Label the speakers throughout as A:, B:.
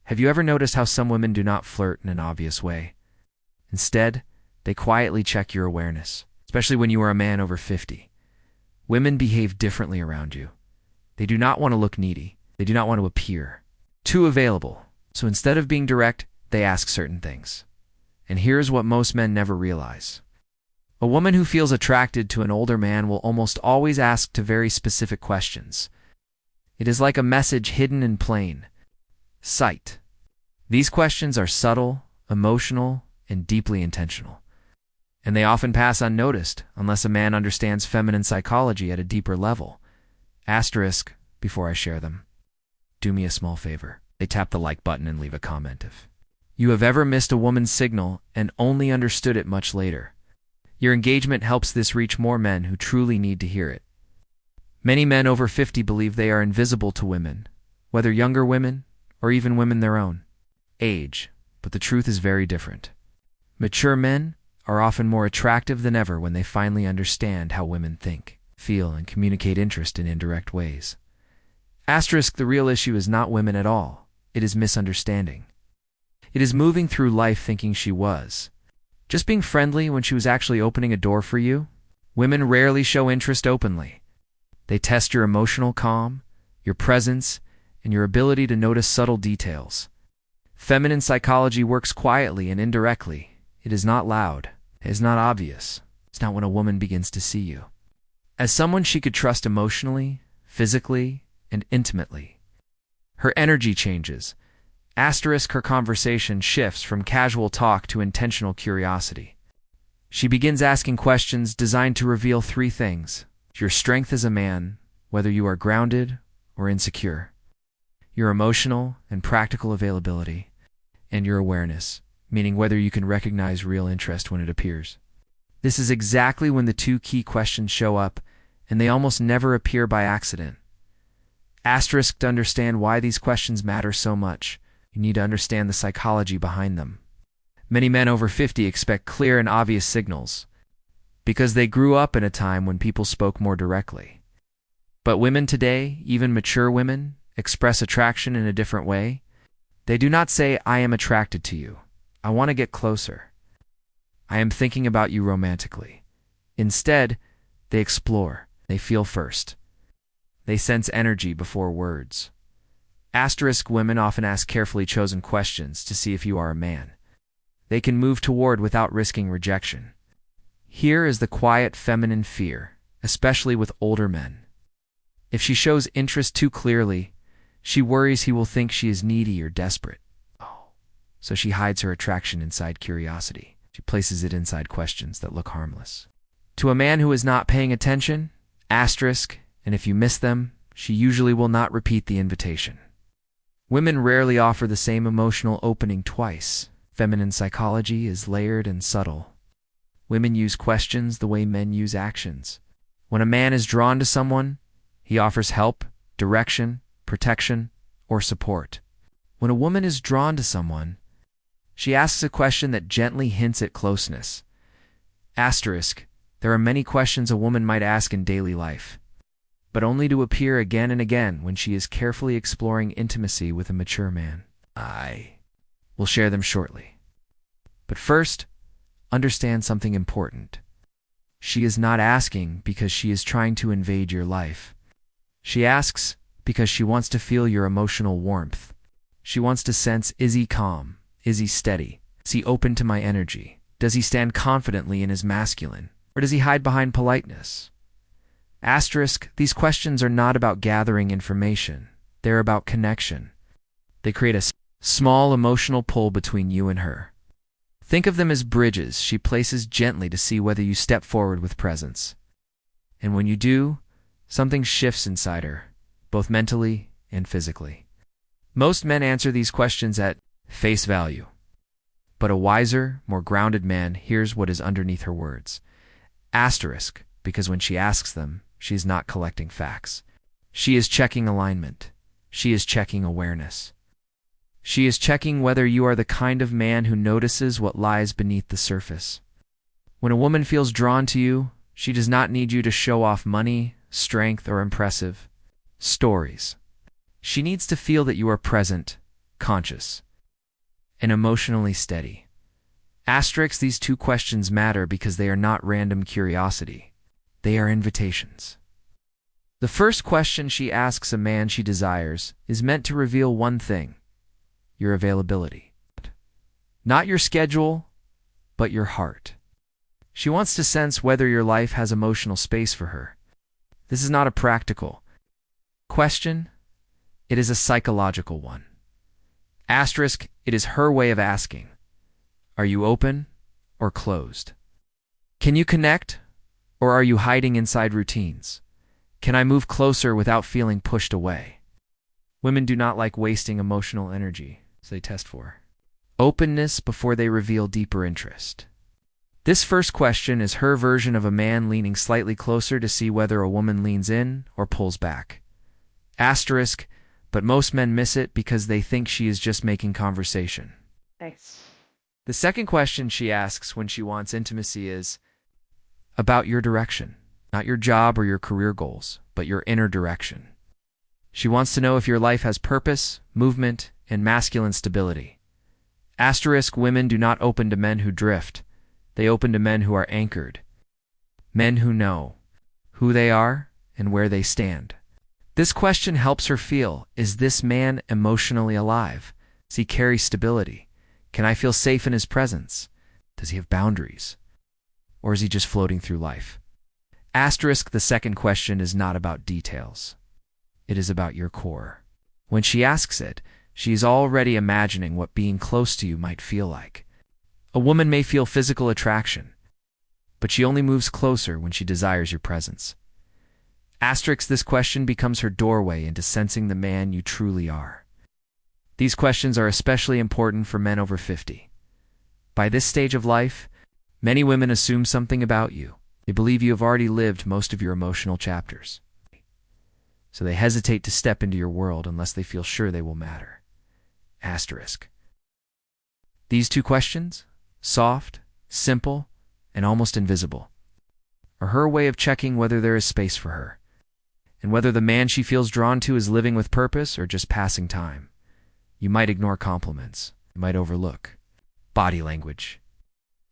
A: Have you ever noticed how some women do not flirt in an obvious way? Instead, they quietly check your awareness, especially when you are a man over 50. Women behave differently around you. They do not want to look needy. They do not want to appear too available. So instead of being direct, they ask certain things. And here's what most men never realize. A woman who feels attracted to an older man will almost always ask to very specific questions. It is like a message hidden in plain sight. These questions are subtle, emotional, and deeply intentional. And they often pass unnoticed unless a man understands feminine psychology at a deeper level. Asterisk, before I share them, do me a small favor. They tap the like button and leave a comment if you have ever missed a woman's signal and only understood it much later. Your engagement helps this reach more men who truly need to hear it. Many men over 50 believe they are invisible to women, whether younger women or even women their own age, but the truth is very different. Mature men are often more attractive than ever when they finally understand how women think, feel, and communicate interest in indirect ways. Asterisk, the real issue is not women at all. It is misunderstanding. It is moving through life thinking she was just being friendly when she was actually opening a door for you. Women rarely show interest openly. They test your emotional calm, your presence, and your ability to notice subtle details. Feminine psychology works quietly and indirectly. It is not loud. It is not obvious. It's not when a woman begins to see you as someone she could trust emotionally, physically, and intimately. Her energy changes. Asterisk, her conversation shifts from casual talk to intentional curiosity. She begins asking questions designed to reveal three things: your strength as a man, whether you are grounded or insecure, your emotional and practical availability, and your awareness, meaning whether you can recognize real interest when it appears. This is exactly when the two key questions show up, and they almost never appear by accident. Asterisk, to understand why these questions matter so much, you need to understand the psychology behind them. Many men over 50 expect clear and obvious signals because they grew up in a time when people spoke more directly. But women today, even mature women, express attraction in a different way. They do not say, "I am attracted to you. I want to get closer. I am thinking about you romantically." Instead, they explore. They feel first. They sense energy before words. Asterisk, women often ask carefully chosen questions to see if you are a man they can move toward without risking rejection. Here is the quiet feminine fear, especially with older men. If she shows interest too clearly, she worries he will think she is needy or desperate. So she hides her attraction inside curiosity. She places it inside questions that look harmless. To a man who is not paying attention, asterisk, and if you miss them, she usually will not repeat the invitation. Women rarely offer the same emotional opening twice. Feminine psychology is layered and subtle. Women use questions the way men use actions. When a man is drawn to someone, he offers help, direction, protection, or support. When a woman is drawn to someone, she asks a question that gently hints at closeness. Asterisk, there are many questions a woman might ask in daily life, but only to appear again and again when she is carefully exploring intimacy with a mature man. I will share them shortly. But first, understand something important. She is not asking because she is trying to invade your life. She asks because she wants to feel your emotional warmth. She wants to sense, is he calm? Is he steady? Is he open to my energy? Does he stand confidently in his masculine? Or does he hide behind politeness? Asterisk, these questions are not about gathering information. They're about connection. They create a small emotional pull between you and her. Think of them as bridges she places gently to see whether you step forward with presence. And when you do, something shifts inside her, both mentally and physically. Most men answer these questions at face value. But a wiser, more grounded man hears what is underneath her words. Asterisk, because when she asks them, she is not collecting facts. She is checking alignment. She is checking awareness. She is checking whether you are the kind of man who notices what lies beneath the surface. When a woman feels drawn to you, she does not need you to show off money, strength, or impressive stories. She needs to feel that you are present, conscious, and emotionally steady. Asterisk, these two questions matter because they are not random curiosity. They are invitations. The first question she asks a man she desires is meant to reveal one thing: your availability. Not your schedule, but your heart. She wants to sense whether your life has emotional space for her. This is not a practical question, it is a psychological one. Asterisk, it is her way of asking: are you open or closed? Can you connect, or are you hiding inside routines? Can I move closer without feeling pushed away? Women do not like wasting emotional energy, so they test for openness before they reveal deeper interest. This first question is her version of a man leaning slightly closer to see whether a woman leans in or pulls back. Asterisk, but most men miss it because they think she is just making conversation.
B: Nice.
A: The second question she asks when she wants intimacy is about your direction, not your job or your career goals, but your inner direction. She wants to know if your life has purpose, movement, and masculine stability. Asterisk, women do not open to men who drift. They open to men who are anchored. Men who know who they are and where they stand. This question helps her feel: is this man emotionally alive? Does he carry stability? Can I feel safe in his presence? Does he have boundaries? Or is he just floating through life? Asterisk, the second question is not about details. It is about your core. When she asks it, she is already imagining what being close to you might feel like. A woman may feel physical attraction, but she only moves closer when she desires your presence. Asterisk, this question becomes her doorway into sensing the man you truly are. These questions are especially important for men over 50. By this stage of life, many women assume something about you. They believe you have already lived most of your emotional chapters. So they hesitate to step into your world unless they feel sure they will matter. Asterisk. These two questions, soft, simple, and almost invisible, are her way of checking whether there is space for her, and whether the man she feels drawn to is living with purpose or just passing time. You might ignore compliments. You might overlook body language.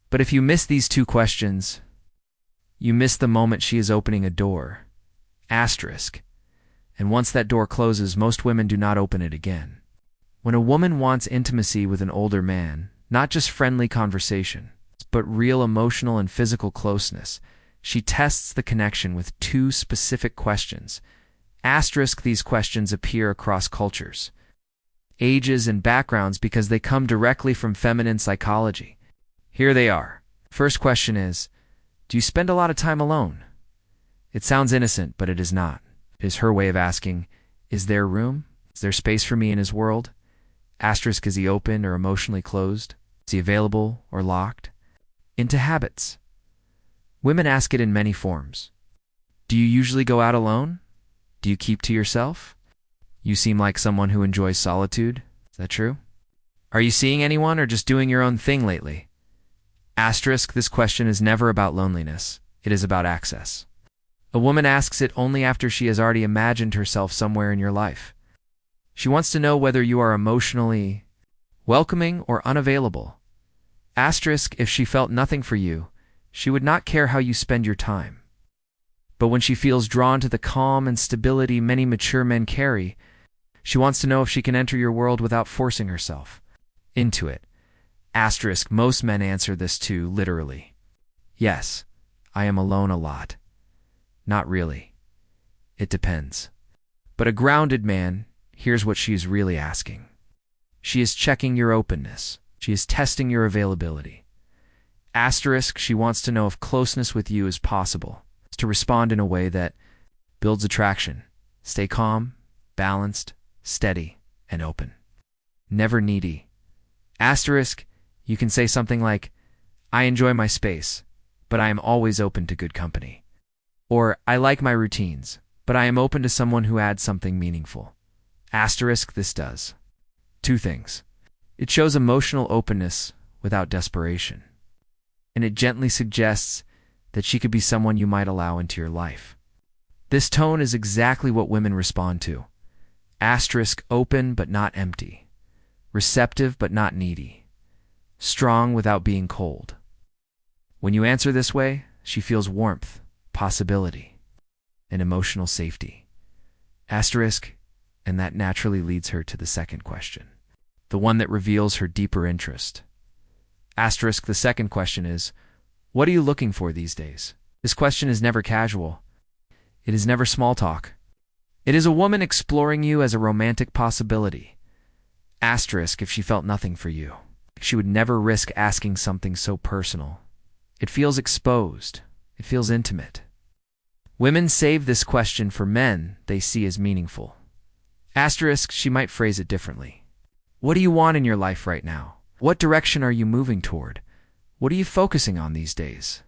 A: But if you miss these two questions, you miss the moment she is opening a door. Asterisk. And once that door closes, most women do not open it again. When a woman wants intimacy with an older man, not just friendly conversation, but real emotional and physical closeness, she tests the connection with two specific questions. Asterisk, these questions appear across cultures, ages, and backgrounds because they come directly from feminine psychology. Here they are. First question is, do you spend a lot of time alone? It sounds innocent, but it is not. It is her way of asking, is there room? Is there space for me in his world? Asterisk, is he open or emotionally closed? Is he available or locked? Into habits. Women ask it in many forms. Do you usually go out alone? Do you keep to yourself? You seem like someone who enjoys solitude. Is that true? Are you seeing anyone or just doing your own thing lately? Asterisk, this question is never about loneliness. It is about access. A woman asks it only after she has already imagined herself somewhere in your life. She wants to know whether you are emotionally welcoming or unavailable. Asterisk, if she felt nothing for you, she would not care how you spend your time. But when she feels drawn to the calm and stability many mature men carry, she wants to know if she can enter your world without forcing herself into it. Asterisk, most men answer this too literally. Yes, I am alone a lot. Not really. It depends. But a grounded man, here's what she is really asking. She is checking your openness. She is testing your availability. Asterisk, she wants to know if closeness with you is possible. It's to respond in a way that builds attraction. Stay calm, balanced, steady, and open. Never needy. Asterisk, you can say something like, I enjoy my space, but I am always open to good company. Or, I like my routines, but I am open to someone who adds something meaningful. Asterisk, this does two things. It shows emotional openness without desperation, and it gently suggests that she could be someone you might allow into your life. This tone is exactly what women respond to. Asterisk, open but not empty. receptive but not needy, strong without being cold. When you answer this way, she feels warmth, possibility, and emotional safety. Asterisk, and that naturally leads her to the second question, the one that reveals her deeper interest. Asterisk, the second question is, what are you looking for these days? This question is never casual. It is never small talk. It is a woman exploring you as a romantic possibility. Asterisk, if she felt nothing for you, she would never risk asking something so personal. It feels exposed. It feels intimate. Women save this question for men they see as meaningful. Asterisk, she might phrase it differently. What do you want in your life right now? What direction are you moving toward? What are you focusing on these days?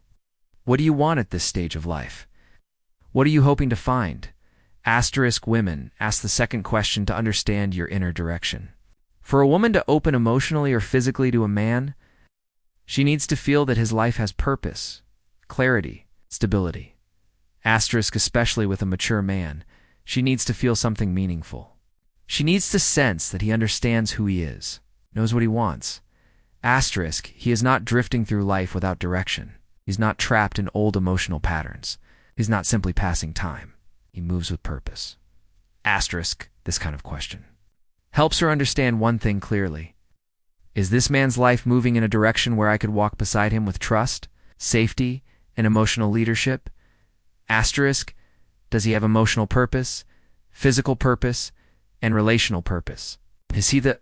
A: What do you want at this stage of life? What are you hoping to find? Asterisk, women ask the second question to understand your inner direction. For a woman to open emotionally or physically to a man, she needs to feel that his life has purpose, clarity, stability. Asterisk, especially with a mature man, she needs to feel something meaningful. She needs to sense that he understands who he is, knows what he wants. Asterisk, he is not drifting through life without direction. He's not trapped in old emotional patterns. He's not simply passing time. He moves with purpose. Asterisk, this kind of question helps her understand one thing clearly. Is this man's life moving in a direction where I could walk beside him with trust, safety, and emotional leadership? Asterisk, does he have emotional purpose, physical purpose, and relational purpose? Is he the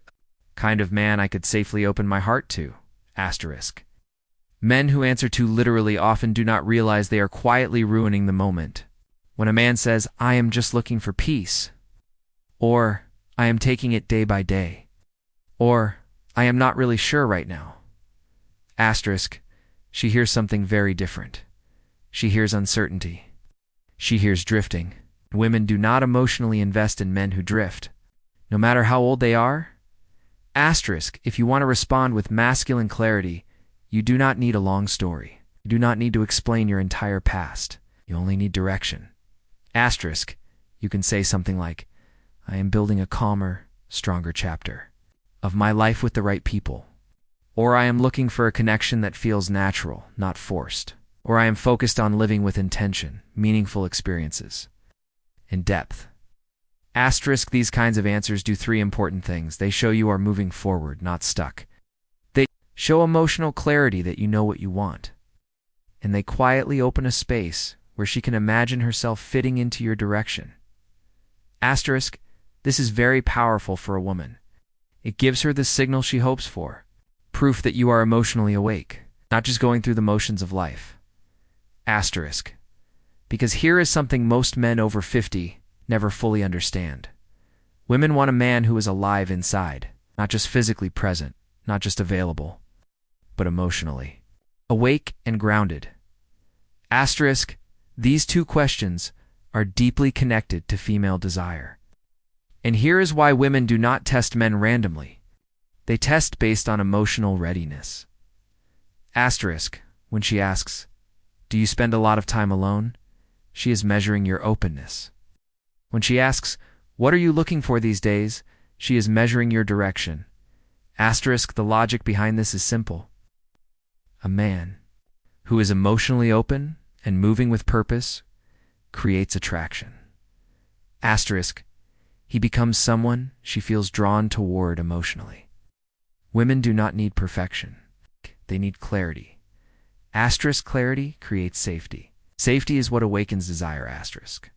A: kind of man I could safely open my heart to? Asterisk. Men who answer too literally often do not realize they are quietly ruining the moment. When a man says, I am just looking for peace, or I am taking it day by day, or I am not really sure right now. Asterisk, she hears something very different. She hears uncertainty. She hears drifting. Women do not emotionally invest in men who drift, no matter how old they are. Asterisk, if you want to respond with masculine clarity, you do not need a long story. You do not need to explain your entire past. You only need direction. Asterisk, you can say something like, I am building a calmer, stronger chapter of my life with the right people. Or I am looking for a connection that feels natural, not forced. Or I am focused on living with intention, meaningful experiences, and depth. Asterisk, these kinds of answers do three important things. They show you are moving forward, not stuck. They show emotional clarity that you know what you want. And they quietly open a space where she can imagine herself fitting into your direction. Asterisk, this is very powerful for a woman. It gives her the signal she hopes for, proof that you are emotionally awake, not just going through the motions of life. Asterisk, because here is something most men over 50 never fully understand. Women want a man who is alive inside, not just physically present, not just available, but emotionally awake and grounded. Asterisk, these two questions are deeply connected to female desire. And here is why women do not test men randomly. They test based on emotional readiness. Asterisk, when she asks, do you spend a lot of time alone? She is measuring your openness. When she asks, what are you looking for these days? She is measuring your direction. Asterisk, the logic behind this is simple. A man who is emotionally open and moving with purpose creates attraction. Asterisk, he becomes someone she feels drawn toward emotionally. Women do not need perfection. They need clarity. Asterisk, clarity creates safety. Safety is what awakens desire. Asterisk.